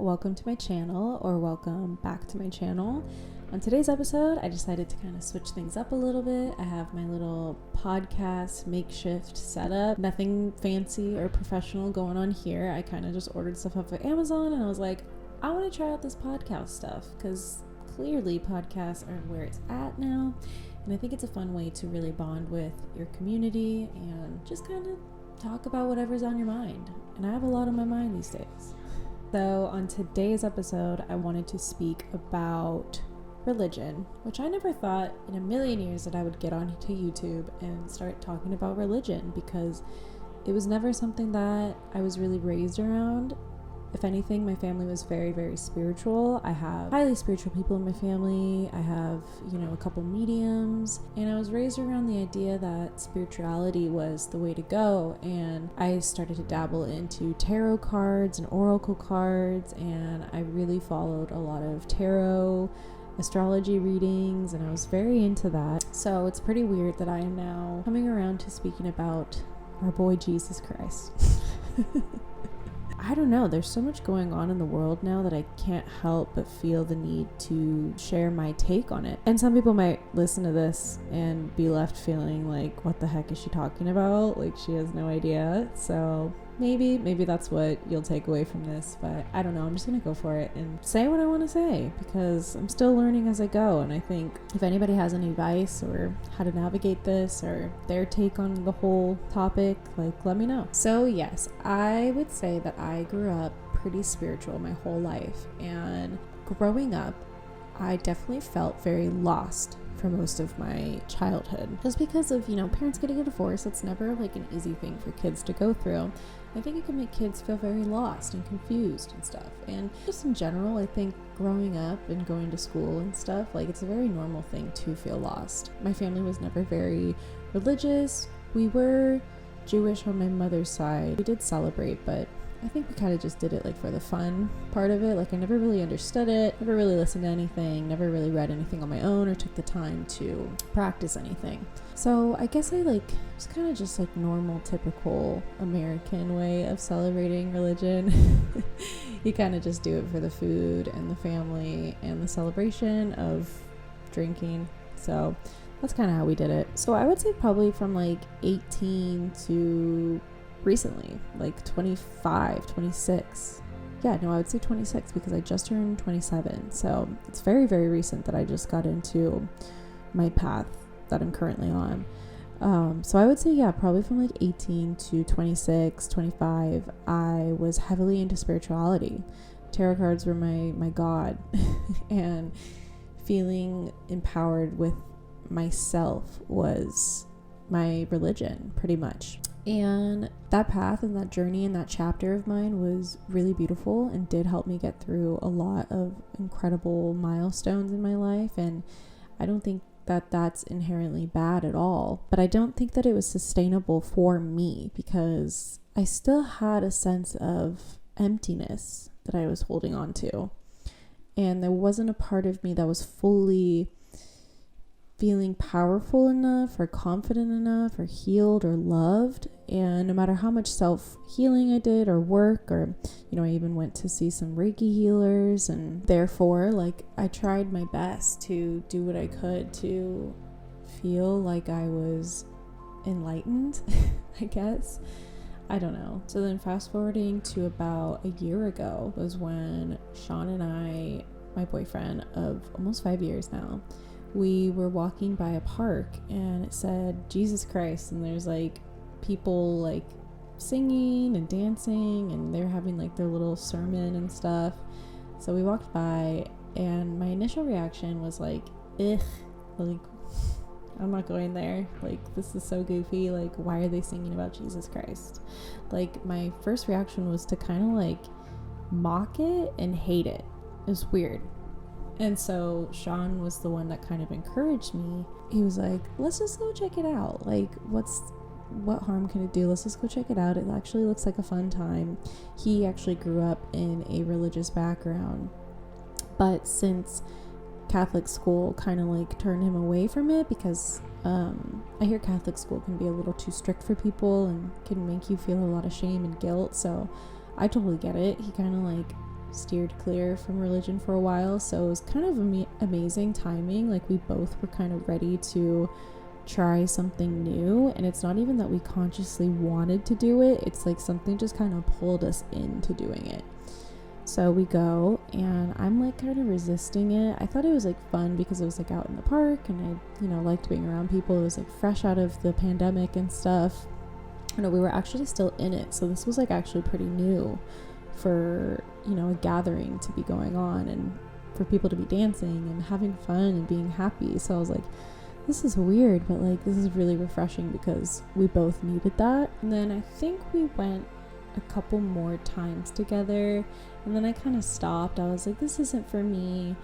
welcome to my channel, or welcome back to my channel. On today's episode, I decided to kind of switch things up a little bit. I have my little podcast makeshift setup. Nothing fancy or professional going on here. I kind of just ordered stuff off of Amazon, and I was like, I want to try out this podcast stuff, because clearly podcasts are where it's at now. And I think it's a fun way to really bond with your community and just kind of talk about whatever's on your mind. And I have a lot on my mind these days. So on today's episode, I wanted to speak about religion, which I never thought in a million years that I would get onto YouTube and start talking about religion, because it was never something that I was really raised around. If anything, my family was very, very spiritual. I have highly spiritual people in my family. I have, a couple mediums. And I was raised around the idea that spirituality was the way to go. And I started to dabble into tarot cards and oracle cards. And I really followed a lot of tarot, astrology readings, and I was very into that. So it's pretty weird that I am now coming around to speaking about our boy Jesus Christ. I don't know, there's so much going on in the world now that I can't help but feel the need to share my take on it. And some people might listen to this and be left feeling like, what the heck is she talking about? Like, she has no idea. So maybe that's what you'll take away from this, but I don't know. I'm just gonna go for it and say what I want to say, because I'm still learning as I go. And I think if anybody has any advice or how to navigate this or their take on the whole topic, let me know. So yes, I would say that I grew up pretty spiritual my whole life, and growing up I definitely felt very lost for most of my childhood, just because of parents getting a divorce. It's never an easy thing for kids to go through. I think it can make kids feel very lost and confused and stuff. And just in general, I think growing up and going to school and stuff, it's a very normal thing to feel lost. My family was never very religious. We were Jewish on my mother's side. We did celebrate, but I think we kind of just did it for the fun part of it. I never really understood it, never really listened to anything, never really read anything on my own or took the time to practice anything. So I guess I it's kind of just normal, typical American way of celebrating religion. You kind of just do it for the food and the family and the celebration of drinking. So that's kind of how we did it. So I would say probably from 18 to recently, 25, 26. I would say 26, because I just turned 27. So it's very, very recent that I just got into my path that I'm currently on. So I would say, probably from 18 to 26, 25, I was heavily into spirituality. Tarot cards were my god. And feeling empowered with myself was my religion, pretty much. And that path and that journey and that chapter of mine was really beautiful and did help me get through a lot of incredible milestones in my life. And I don't think that that's inherently bad at all. But I don't think that it was sustainable for me, because I still had a sense of emptiness that I was holding on to. And there wasn't a part of me that was fully feeling powerful enough or confident enough or healed or loved. And no matter how much self-healing I did or work, or I even went to see some Reiki healers, and therefore I tried my best to do what I could to feel like I was enlightened, I guess. I don't know. So then fast forwarding to about a year ago was when Sean and I, my boyfriend of almost 5 years now, we were walking by a park, and it said Jesus Christ, and there's people singing and dancing, and they're having their little sermon and stuff. So we walked by, and my initial reaction was ugh, I'm not going there. This is so goofy. Why are they singing about Jesus Christ? My first reaction was to kind of mock it and hate it. It was weird. And so Sean was the one that kind of encouraged me. He was like, let's just go check it out. What harm can it do? Let's just go check it out. It actually looks like a fun time. He actually grew up in a religious background, but since Catholic school kind of turned him away from it, because I hear Catholic school can be a little too strict for people and can make you feel a lot of shame and guilt. So I totally get it. He kind of steered clear from religion for a while, so it was kind of amazing timing. Like, we both were kind of ready to try something new, and it's not even that we consciously wanted to do it, it's like something just kind of pulled us into doing it. So we go, and I'm like kind of resisting it. I thought it was like fun because it was like out in the park, and I, liked being around people. It was like fresh out of the pandemic and stuff. We were actually still in it, so this was like actually pretty new for, a gathering to be going on, and for people to be dancing and having fun and being happy. So I was like, this is weird, but like this is really refreshing because we both needed that. And then I think we went a couple more times together, and then I kind of stopped. I was like, this isn't for me.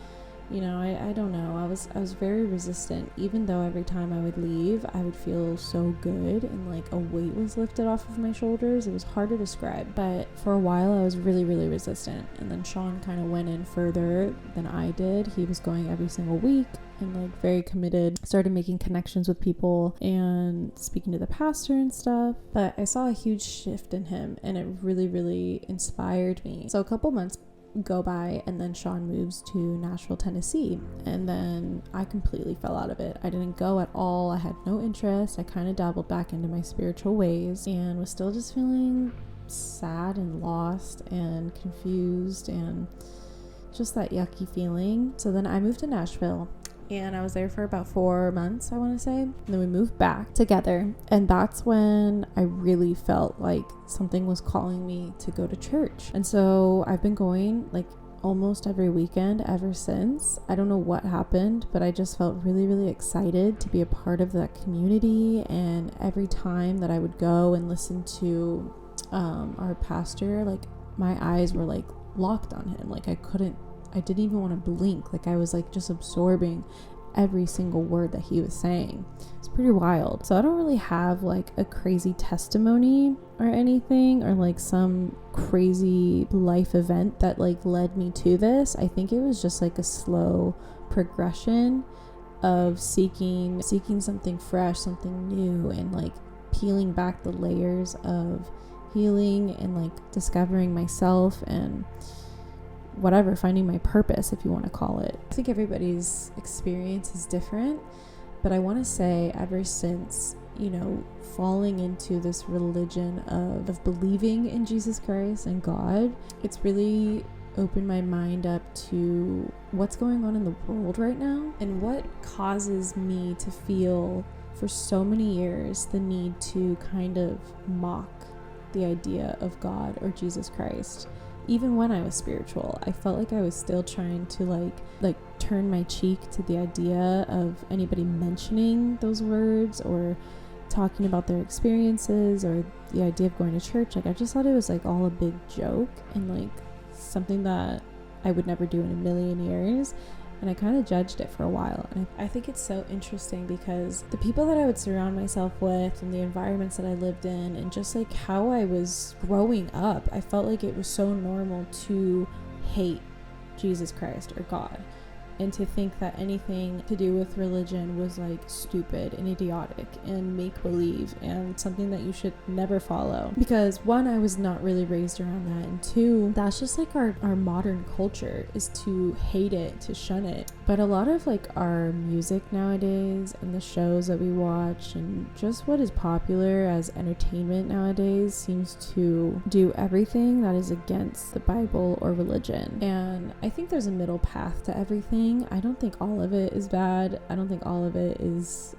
I don't know. I was very resistant, even though every time I would leave, I would feel so good and like a weight was lifted off of my shoulders. It was hard to describe, but for a while I was really, really resistant. And then Sean kind of went in further than I did. He was going every single week and like very committed, started making connections with people and speaking to the pastor and stuff. But I saw a huge shift in him, and it really, really inspired me. So a couple months go by, and then Sean moves to Nashville, Tennessee, and then I completely fell out of it. I didn't go at all. I had no interest. I kind of dabbled back into my spiritual ways and was still just feeling sad and lost and confused and just that yucky feeling. So then I moved to Nashville, and I was there for about 4 months, I want to say. And then we moved back together, and that's when I really felt like something was calling me to go to church. And so I've been going like almost every weekend ever since. I don't know what happened, but I just felt really, really excited to be a part of that community. And every time that I would go and listen to our pastor, like my eyes were like locked on him. Like I didn't even want to blink. Like I was like just absorbing every single word that he was saying. It's pretty wild. So I don't really have like a crazy testimony or anything, or like some crazy life event that like led me to this. I think it was just like a slow progression of seeking something fresh, something new, and like peeling back the layers of healing and like discovering myself and whatever, finding my purpose, if you want to call it. I think everybody's experience is different, but I want to say ever since, falling into this religion of believing in Jesus Christ and God, it's really opened my mind up to what's going on in the world right now and what causes me to feel for so many years the need to kind of mock the idea of God or Jesus Christ. Even when I was spiritual, I felt like I was still trying to like turn my cheek to the idea of anybody mentioning those words or talking about their experiences or the idea of going to church. Like I just thought it was like all a big joke and like something that I would never do in a million years. And I kind of judged it for a while. And I think it's so interesting because the people that I would surround myself with and the environments that I lived in and just like how I was growing up, I felt like it was so normal to hate Jesus Christ or God, and to think that anything to do with religion was like stupid and idiotic and make-believe and something that you should never follow. Because one, I was not really raised around that, and two, that's just like our modern culture is to hate it, to shun it. But a lot of like our music nowadays and the shows that we watch and just what is popular as entertainment nowadays seems to do everything that is against the Bible or religion. And I think there's a middle path to everything. I don't think all of it is bad. I don't think all of it is,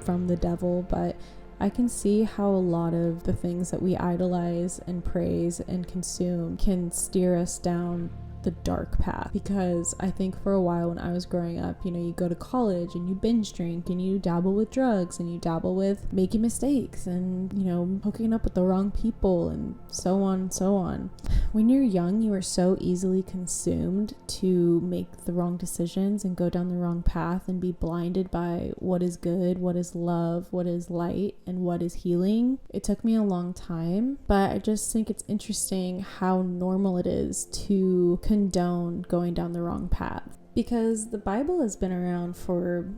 from the devil, but I can see how a lot of the things that we idolize and praise and consume can steer us down the dark path. Because I think for a while when I was growing up, you go to college and you binge drink and you dabble with drugs and you dabble with making mistakes and, hooking up with the wrong people and so on and so on. When you're young, you are so easily consumed to make the wrong decisions and go down the wrong path and be blinded by what is good, what is love, what is light, and what is healing. It took me a long time, but I just think it's interesting how normal it is to condone going down the wrong path, because the Bible has been around for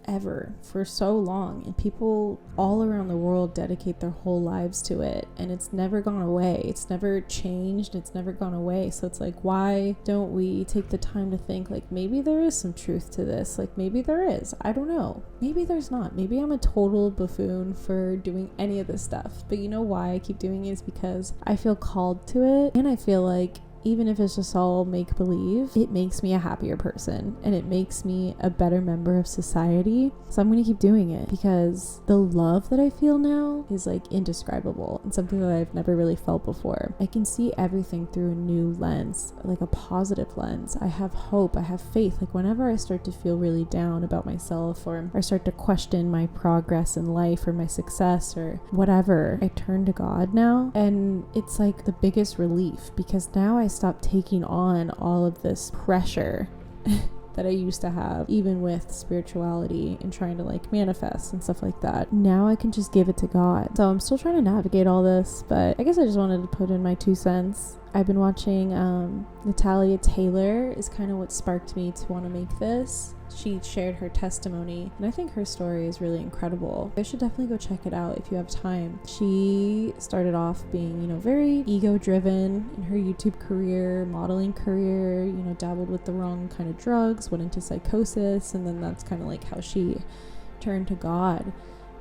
ever, for so long, and people all around the world dedicate their whole lives to it, and it's never gone away. It's never changed. It's never gone away. So it's like, why don't we take the time to think, like, maybe there is some truth to this? Like, maybe there is. I don't know. Maybe there's not. Maybe I'm a total buffoon for doing any of this stuff. But you know why I keep doing it is because I feel called to it, and I feel like even if it's just all make-believe, it makes me a happier person and it makes me a better member of society. So I'm gonna keep doing it because the love that I feel now is like indescribable and something that I've never really felt before. I can see everything through a new lens, like a positive lens. I have hope, I have faith. Like whenever I start to feel really down about myself, or I start to question my progress in life or my success or whatever, I turn to God now, and it's like the biggest relief because now I stop taking on all of this pressure that I used to have, even with spirituality and trying to like manifest and stuff like that. Now I can just give it to God. So I'm still trying to navigate all this, but I guess I just wanted to put in my 2 cents. I've been watching Natalia Taylor is kind of what sparked me to want to make this. She shared her testimony, and I think her story is really incredible. You should definitely go check it out if you have time. She started off being, very ego-driven in her YouTube career, modeling career, dabbled with the wrong kind of drugs, went into psychosis, and then that's kind of like how she turned to God.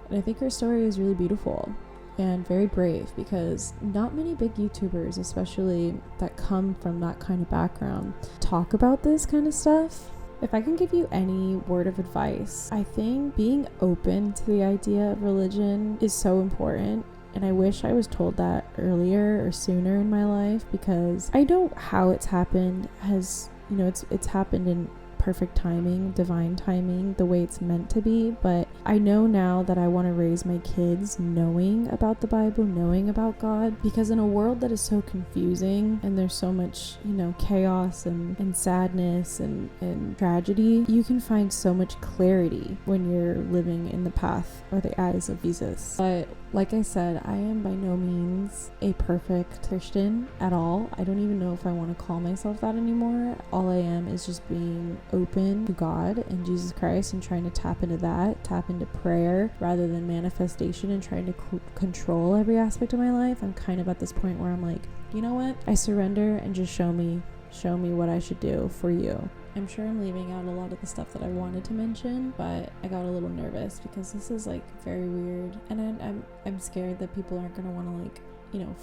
And I think her story is really beautiful and very brave because not many big YouTubers, especially that come from that kind of background, talk about this kind of stuff. If I can give you any word of advice, I think being open to the idea of religion is so important. And I wish I was told that earlier or sooner in my life, because I know how it's happened has, it's happened in perfect timing, divine timing, the way it's meant to be. But I know now that I want to raise my kids knowing about the Bible, knowing about God, because in a world that is so confusing and there's so much, chaos and sadness and tragedy, you can find so much clarity when you're living in the path or the eyes of Jesus. But like I said, I am by no means a perfect Christian at all. I don't even know if I want to call myself that anymore. All I am is just being open to God and Jesus Christ and trying to tap into prayer rather than manifestation and trying to control every aspect of my life. I'm kind of at this point where I'm like, you know what? I surrender and just show me what I should do for you. I'm sure I'm leaving out a lot of the stuff that I wanted to mention, but I got a little nervous because this is like very weird, and I'm scared that people aren't going to want to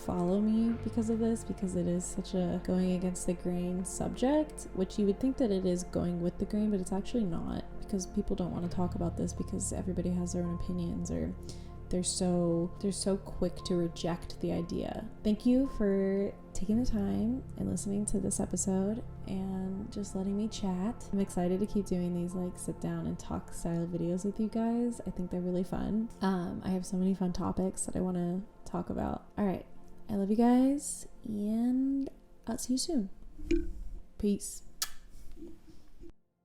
follow me because of this, because it is such a going against the grain subject, which you would think that it is going with the grain, but it's actually not, because people don't want to talk about this because everybody has their own opinions, or they're so quick to reject the idea. Thank you for taking the time and listening to this episode and just letting me chat. I'm excited to keep doing these like sit down and talk style videos with you guys. I think they're really fun. I have so many fun topics that I want to talk about. All right, I love you guys, and I'll see you soon. Peace.